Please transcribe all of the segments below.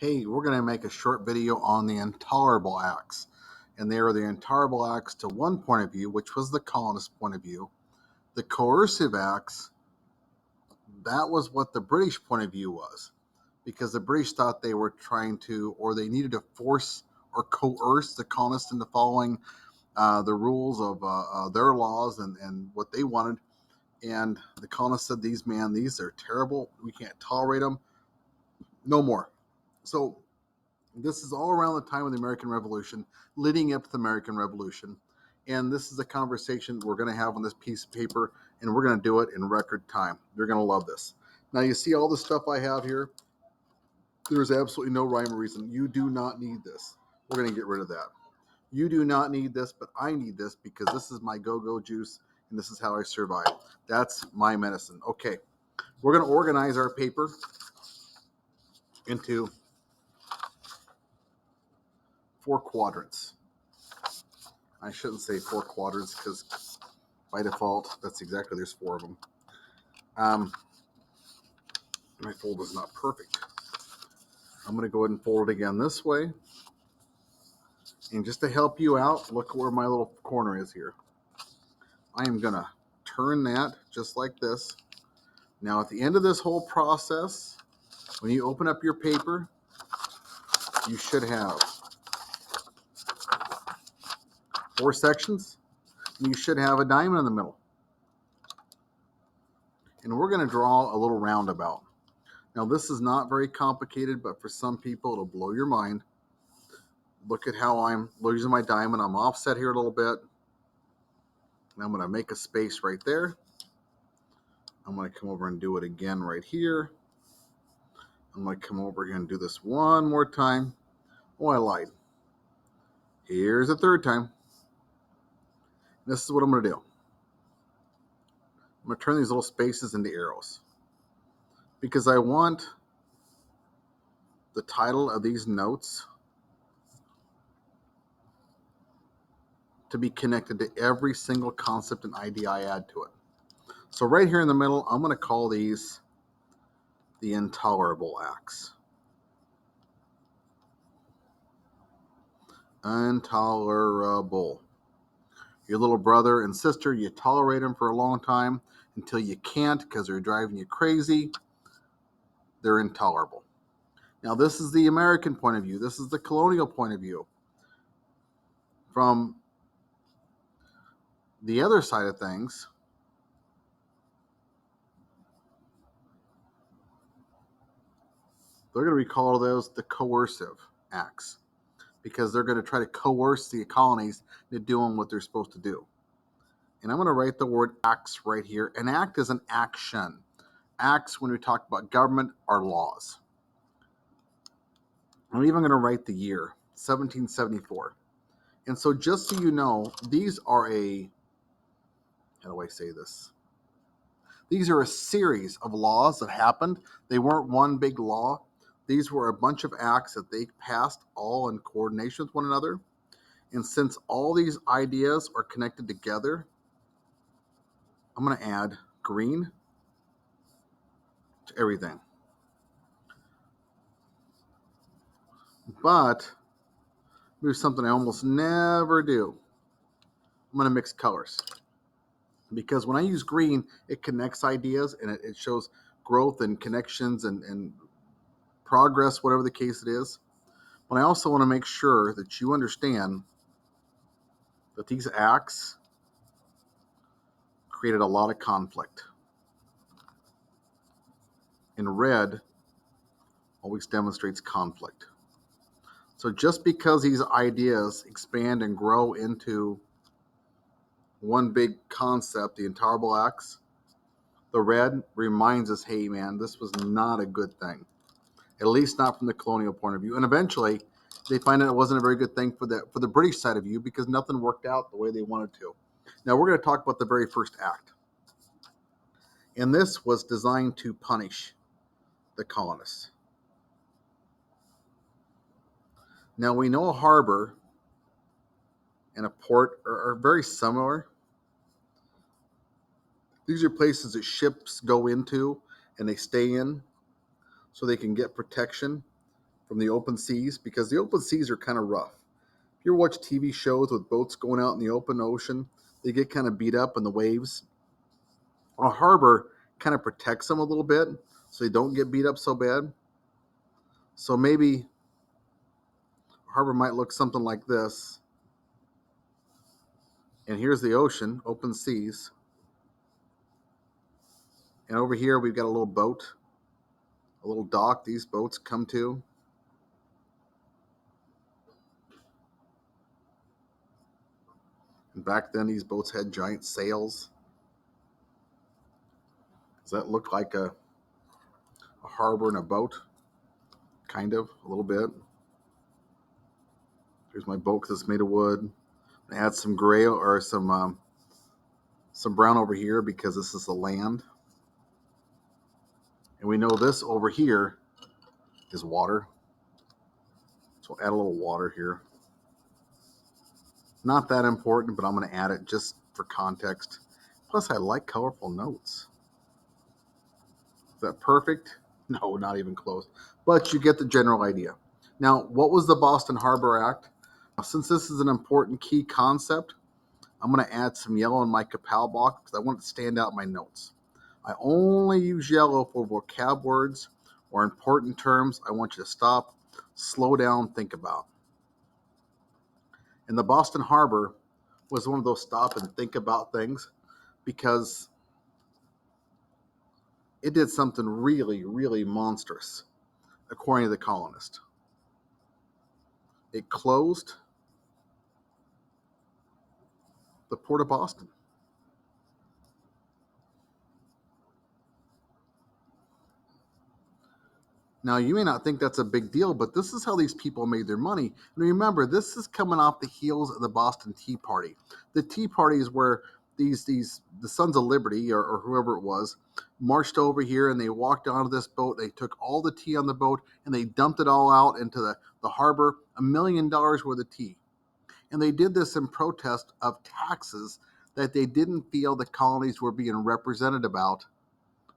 Hey, we're going to make a short video on the Intolerable Acts. And they are the Intolerable Acts to one point of view, which was the colonist point of view. The Coercive Acts, that was what the British point of view was. Because the British thought they were trying to, or they needed to force or coerce the colonists into following the rules of their laws and what they wanted. And the colonists said, these are terrible. We can't tolerate them. No more. So this is all around the time of the American Revolution, leading up to the American Revolution. And this is a conversation we're going to have on this piece of paper, and we're going to do it in record time. You're going to love this. Now, you see all the stuff I have here? There's absolutely no rhyme or reason. You do not need this. We're going to get rid of that. You do not need this, but I need this because this is my go-go juice, and this is how I survive. That's my medicine. Okay, we're going to organize our paper into 4 quadrants. I shouldn't say 4 quadrants because by default, there's 4 of them. My fold is not perfect. I'm going to go ahead and fold it again this way. And just to help you out, look where my little corner is here. I am going to turn that just like this. Now, at the end of this whole process, when you open up your paper, you should have 4 sections. And you should have a diamond in the middle. And we're going to draw a little roundabout. Now, this is not very complicated, but for some people, it'll blow your mind. Look at how I'm losing my diamond. I'm offset here a little bit. And I'm going to make a space right there. I'm going to come over and do it again right here. I'm going to come over here and do this one more time. Oh, I lied. Here's a third time. This is what I'm going to do. I'm going to turn these little spaces into arrows. Because I want the title of these notes to be connected to every single concept and idea I add to it. So right here in the middle, I'm going to call these the Intolerable Acts. Intolerable. Your little brother and sister, you tolerate them for a long time until you can't because they're driving you crazy. They're intolerable. Now, this is the American point of view. This is the colonial point of view. From the other side of things, they're going to recall those the coercive acts because they're going to try to coerce the colonies into doing what they're supposed to do. And I'm going to write the word acts right here. An act is an action. Acts, when we talk about government, are laws. I'm even going to write the year, 1774. And so just so you know, these are how do I say this? These are a series of laws that happened. They weren't one big law. These were a bunch of acts that they passed all in coordination with one another. And since all these ideas are connected together, I'm going to add green to everything. But here's something I almost never do. I'm going to mix colors. Because when I use green, it connects ideas and it shows growth and connections and progress, whatever the case it is. But I also want to make sure that you understand that these acts created a lot of conflict. And red always demonstrates conflict. So just because these ideas expand and grow into one big concept, the Intolerable Acts, the red reminds us, hey man, this was not a good thing. At least not from the colonial point of view. And eventually they find out it wasn't a very good thing for the British side of view because nothing worked out the way they wanted to. Now we're going to talk about the very first act. And this was designed to punish the colonists. Now we know a harbor and a port are very similar. These are places that ships go into and they stay in so they can get protection from the open seas, because the open seas are kind of rough. If you ever watch TV shows with boats going out in the open ocean, they get kind of beat up in the waves. A harbor kind of protects them a little bit so they don't get beat up so bad. So maybe a harbor might look something like this. And here's the ocean, open seas. And over here we've got a little boat, a little dock these boats come to. And back then these boats had giant sails. Does that look like a harbor and a boat? Kind of, a little bit. Here's my boat because it's made of wood. I add some gray or some brown over here because this is the land. And we know this over here is water. So we'll add a little water here. Not that important, but I'm going to add it just for context. Plus, I like colorful notes. Is that perfect? No, not even close. But you get the general idea. Now, what was the Boston Harbor Act? Since this is an important key concept, I'm going to add some yellow in my Capel box because I want it to stand out in my notes. I only use yellow for vocab words or important terms I want you to stop, slow down, think about. And the Boston Harbor was one of those stop and think about things because it did something really, really monstrous, according to the colonists. It closed the port of Boston. Now, you may not think that's a big deal, but this is how these people made their money. And remember, this is coming off the heels of the Boston Tea Party. The Tea Party is where the Sons of Liberty or whoever it was marched over here and they walked onto this boat. They took all the tea on the boat and they dumped it all out into the harbor, $1 million worth of tea. And they did this in protest of taxes that they didn't feel the colonies were being represented about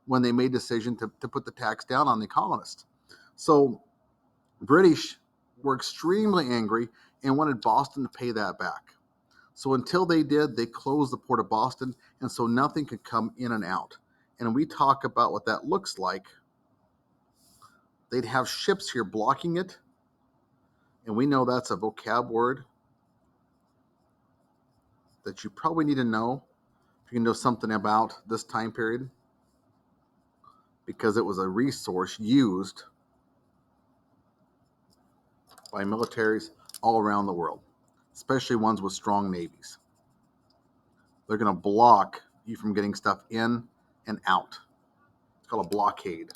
when they made a decision to put the tax down on the colonists. So British were extremely angry and wanted Boston to pay that back. So until they did, they closed the port of Boston, and so nothing could come in and out. And we talk about what that looks like. They'd have ships here blocking it, and we know that's a vocab word that you probably need to know if you know something about this time period, because it was a resource used by militaries all around the world, especially ones with strong navies. They're going to block you from getting stuff in and out. It's called a blockade.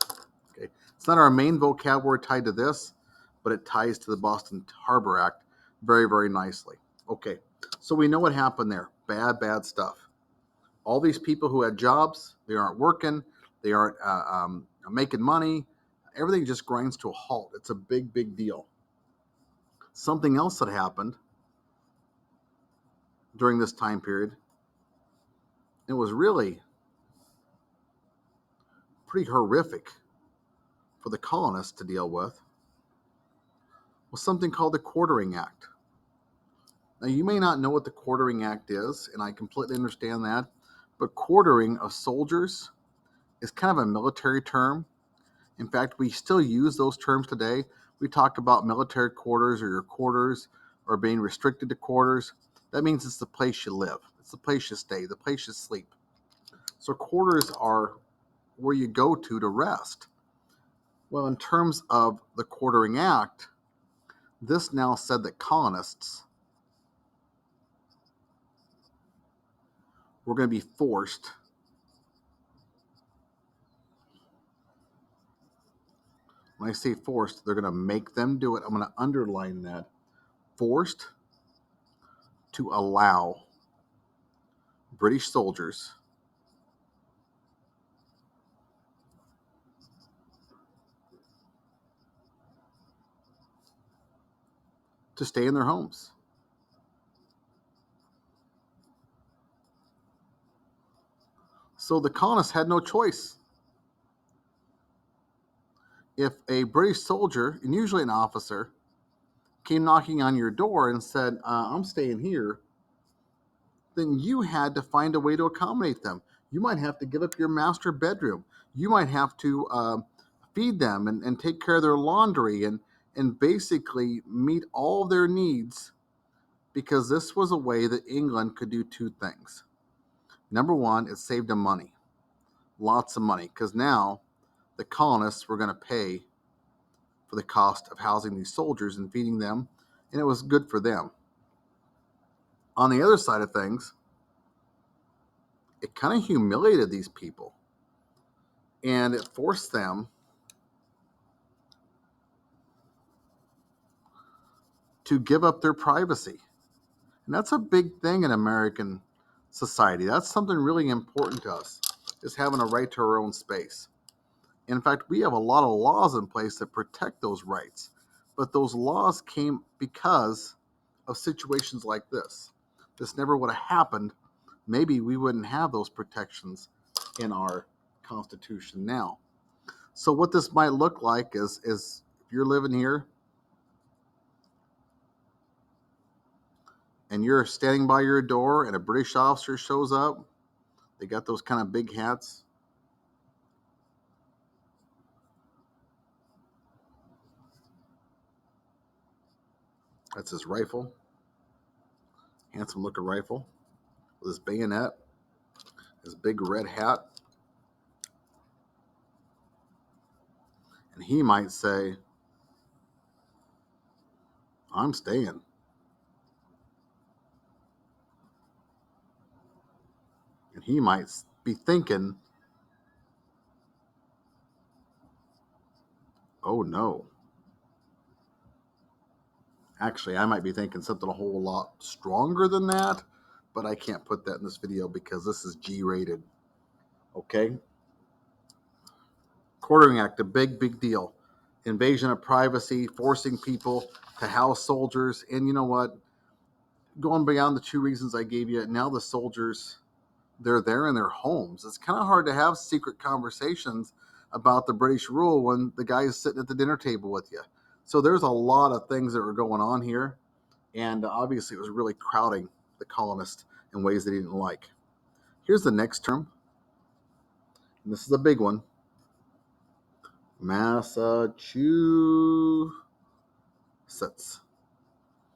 Okay, it's not our main vocab word tied to this, but it ties to the Boston Harbor Act very, very nicely. Okay, so we know what happened there. Bad, bad stuff. All these people who had jobs, they aren't working, they aren't making money. Everything just grinds to a halt. It's a big, big deal. Something else that happened during this time period, it was really pretty horrific for the colonists to deal with, was something called the Quartering Act. Now, you may not know what the Quartering Act is, and I completely understand that, but quartering of soldiers is kind of a military term. In fact, we still use those terms today. We talk about military quarters or your quarters or being restricted to quarters. That means it's the place you live. It's the place you stay, the place you sleep. So quarters are where you go to rest. Well, in terms of the Quartering Act, this now said that colonists were going to be forced, when I say forced, they're going to make them do it. I'm going to underline that. Forced to allow British soldiers to stay in their homes. So the colonists had no choice. if a British soldier, and usually an officer, came knocking on your door and said, I'm staying here, then you had to find a way to accommodate them. You might have to give up your master bedroom. You might have to feed them and take care of their laundry and basically meet all their needs, because this was a way that England could do two things. Number one, it saved them money, lots of money, because now the colonists were going to pay for the cost of housing these soldiers and feeding them, and it was good for them. On the other side of things, it kind of humiliated these people, and it forced them to give up their privacy. And that's a big thing in American society. That's something really important to us, is having a right to our own space. In fact, we have a lot of laws in place that protect those rights. But those laws came because of situations like this. This never would have happened. Maybe we wouldn't have those protections in our Constitution now. So what this might look like is if you're living here and you're standing by your door and a British officer shows up, they got those kind of big hats. That's his rifle, handsome looking rifle with his bayonet, his big red hat. And he might say, I'm staying. And he might be thinking, oh no. Actually, I might be thinking something a whole lot stronger than that, but I can't put that in this video because this is G rated. Okay? Quartering Act, a big deal. Invasion of privacy, forcing people to house soldiers. And you know what? Going beyond the two reasons I gave you, now the soldiers, they're there in their homes. It's kind of hard to have secret conversations about the British rule when the guy is sitting at the dinner table with you. So there's a lot of things that were going on here. And obviously it was really crowding the colonists in ways they didn't like. Here's the next term. And this is a big one. Massachusetts.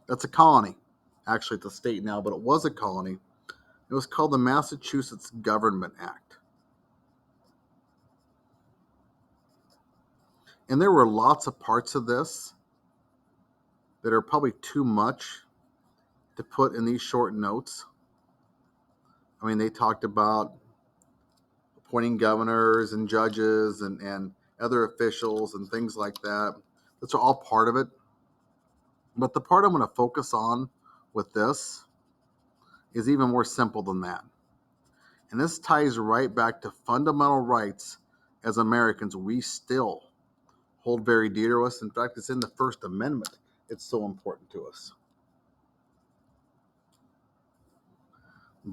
That's a colony. Actually, it's a state now, but it was a colony. It was called the Massachusetts Government Act. And there were lots of parts of this that are probably too much to put in these short notes. I mean, they talked about appointing governors and judges and other officials and things like that. That's all part of it. But the part I'm going to focus on with this is even more simple than that. And this ties right back to fundamental rights as Americans we still hold very dear to us. In fact, it's in the First Amendment. It's so important to us.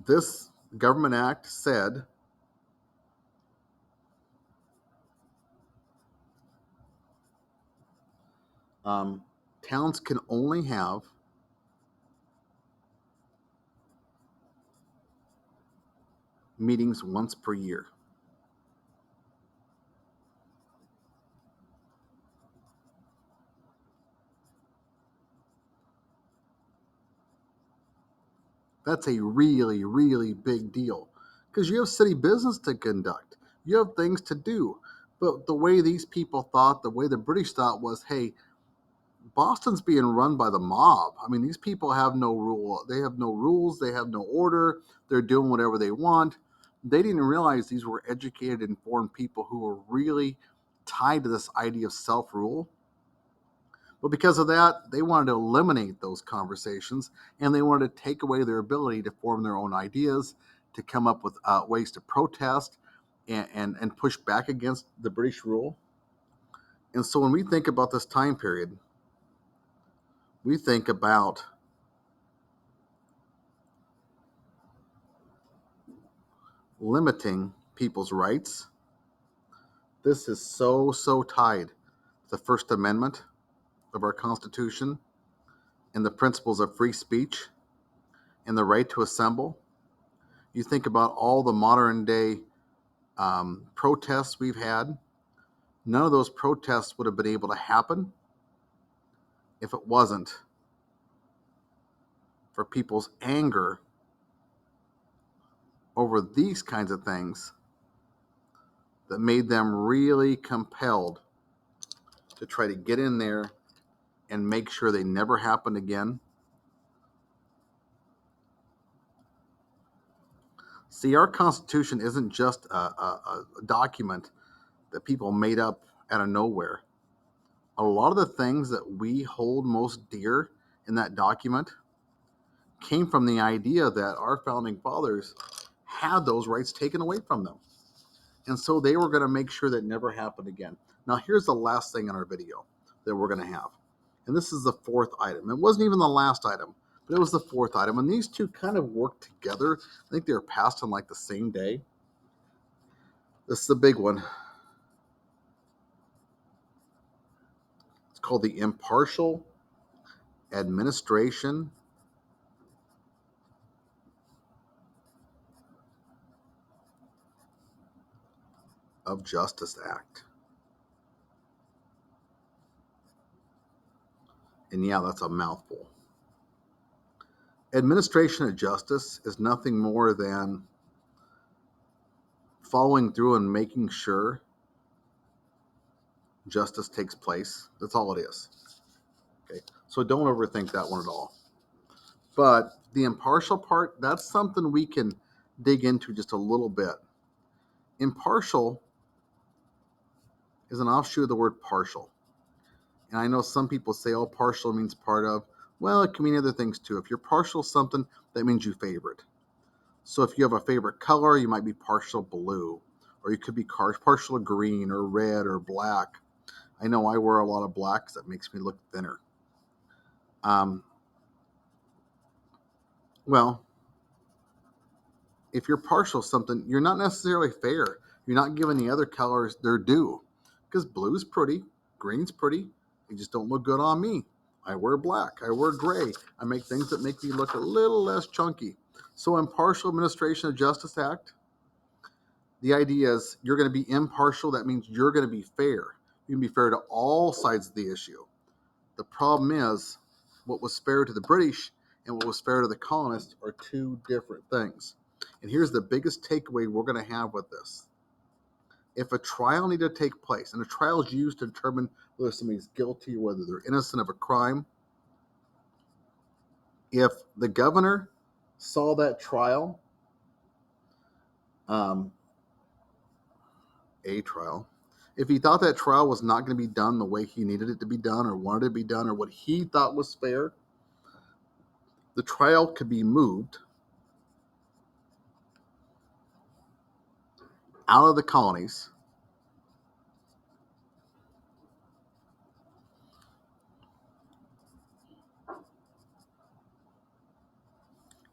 This government act said towns can only have meetings once per year. That's a really big deal because you have city business to conduct. You have things to do. But the way these people thought, the way the British thought was, hey, Boston's being run by the mob. I mean, these people have no rule. They have no rules. They have no order. They're doing whatever they want. They didn't realize these were educated, informed people who were really tied to this idea of self-rule. But because of that, they wanted to eliminate those conversations, and they wanted to take away their ability to form their own ideas, to come up with ways to protest and push back against the British rule. And so when we think about this time period, we think about limiting people's rights. This is so tied the First Amendment of our Constitution, and the principles of free speech, and the right to assemble. You think about all the modern day protests we've had. None of those protests would have been able to happen if it wasn't for people's anger over these kinds of things that made them really compelled to try to get in there and make sure they never happened again. See, our Constitution isn't just a document that people made up out of nowhere. A lot of the things that we hold most dear in that document came from the idea that our founding fathers had those rights taken away from them. And so they were going to make sure that never happened again. Now, here's the last thing in our video that we're going to have. And this is the fourth item. It wasn't even the last item, but it was the fourth item. And these two kind of work together. I think they were passed on like the same day. This is the big one. It's called the Impartial Administration of Justice Act. And yeah, that's a mouthful. Administration of justice is nothing more than following through and making sure justice takes place. That's all it is. Okay, so don't overthink that one at all. But the impartial part, that's something we can dig into just a little bit. Impartial is an offshoot of the word partial. And I know some people say, oh, partial means part of. Well, it can mean other things too. If you're partial to something, that means you favor it. So if you have a favorite color, you might be partial blue, or you could be partial green or red or black. I know I wear a lot of black because that makes me look thinner. Well, if you're partial to something, you're not necessarily fair. You're not giving the other colors their due. Because blue's pretty, green's pretty, they just don't look good on me. I wear black, I wear gray. I make things that make me look a little less chunky. So Impartial Administration of Justice Act, the idea is you're going to be impartial. That means you're going to be fair. You can be fair to all sides of the issue. The problem is what was fair to the British and what was fair to the colonists are two different things. And here's the biggest takeaway we're going to have with this. If a trial needed to take place, and a trial is used to determine whether somebody's guilty or whether they're innocent of a crime, if the governor saw that trial, if he thought that trial was not going to be done the way he needed it to be done or wanted it to be done or what he thought was fair, the trial could be moved out of the colonies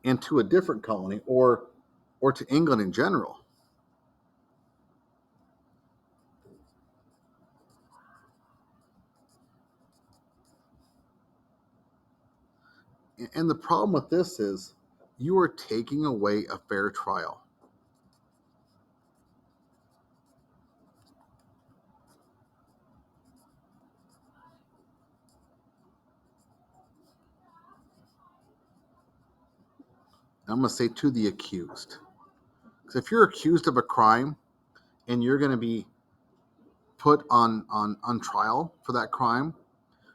into a different colony or to England in general. And the problem with this is you are taking away a fair trial. I'm going to say to the accused. Because if you're accused of a crime and you're going to be put on trial for that crime,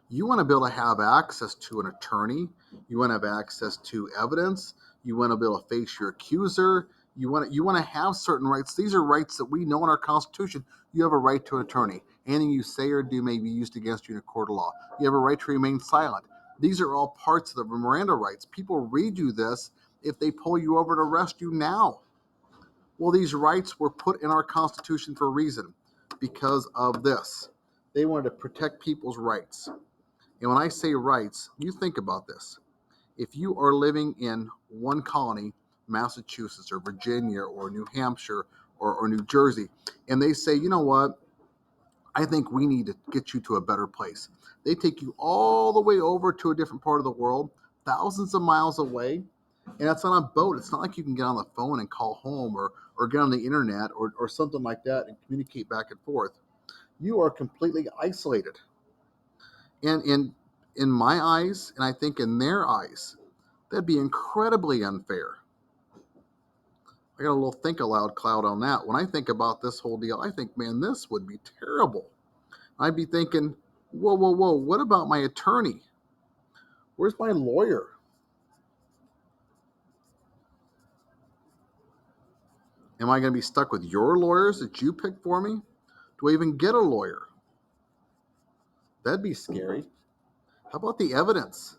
you want to be able to have access to an attorney. You want to have access to evidence. You want to be able to face your accuser. You want to have certain rights. These are rights that we know in our Constitution. You have a right to an attorney. Anything you say or do may be used against you in a court of law. You have a right to remain silent. These are all parts of the Miranda rights. People read you this if they pull you over to arrest you now. Well, these rights were put in our Constitution for a reason, because of this. They wanted to protect people's rights. And when I say rights, you think about this. If you are living in one colony, Massachusetts or Virginia or New Hampshire or New Jersey, and they say, you know what, I think we need to get you to a better place. They take you all the way over to a different part of the world, thousands of miles away, and it's on a boat. It's not like you can get on the phone and call home or get on the internet or something like that and communicate back and forth. You are completely isolated. And in my eyes, and I think in their eyes, that'd be incredibly unfair. I got a little think aloud cloud on that. When I think about this whole deal, I think, man, this would be terrible. I'd be thinking, whoa, whoa, whoa, what about my attorney? Where's my lawyer? Am I going to be stuck with your lawyers that you picked for me? Do I even get a lawyer? That'd be scary. How about the evidence?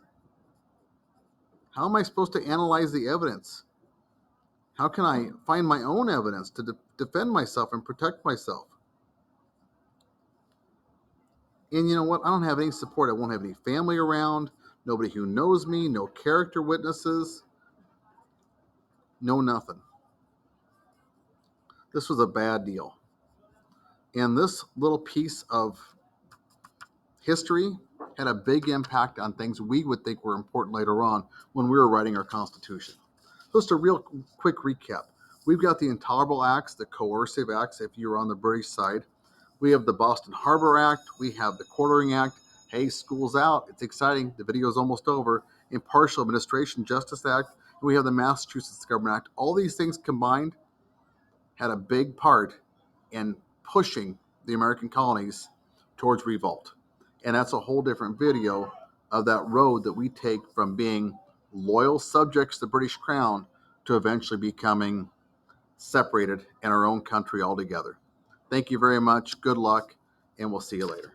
How am I supposed to analyze the evidence? How can I find my own evidence to defend myself and protect myself? And you know what? I don't have any support. I won't have any family around, nobody who knows me, no character witnesses, no nothing. This was a bad deal. And this little piece of history had a big impact on things we would think were important later on when we were writing our Constitution. Just a real quick recap. We've got the Intolerable Acts, the Coercive Acts, if you're on the British side. We have the Boston Harbor Act. We have the Quartering Act. Hey, school's out. It's exciting. The video is almost over. Impartial Administration Justice Act. And we have the Massachusetts Government Act. All these things combined had a big part in pushing the American colonies towards revolt. And that's a whole different video of that road that we take from being loyal subjects to the British Crown to eventually becoming separated in our own country altogether. Thank you very much. Good luck, and we'll see you later.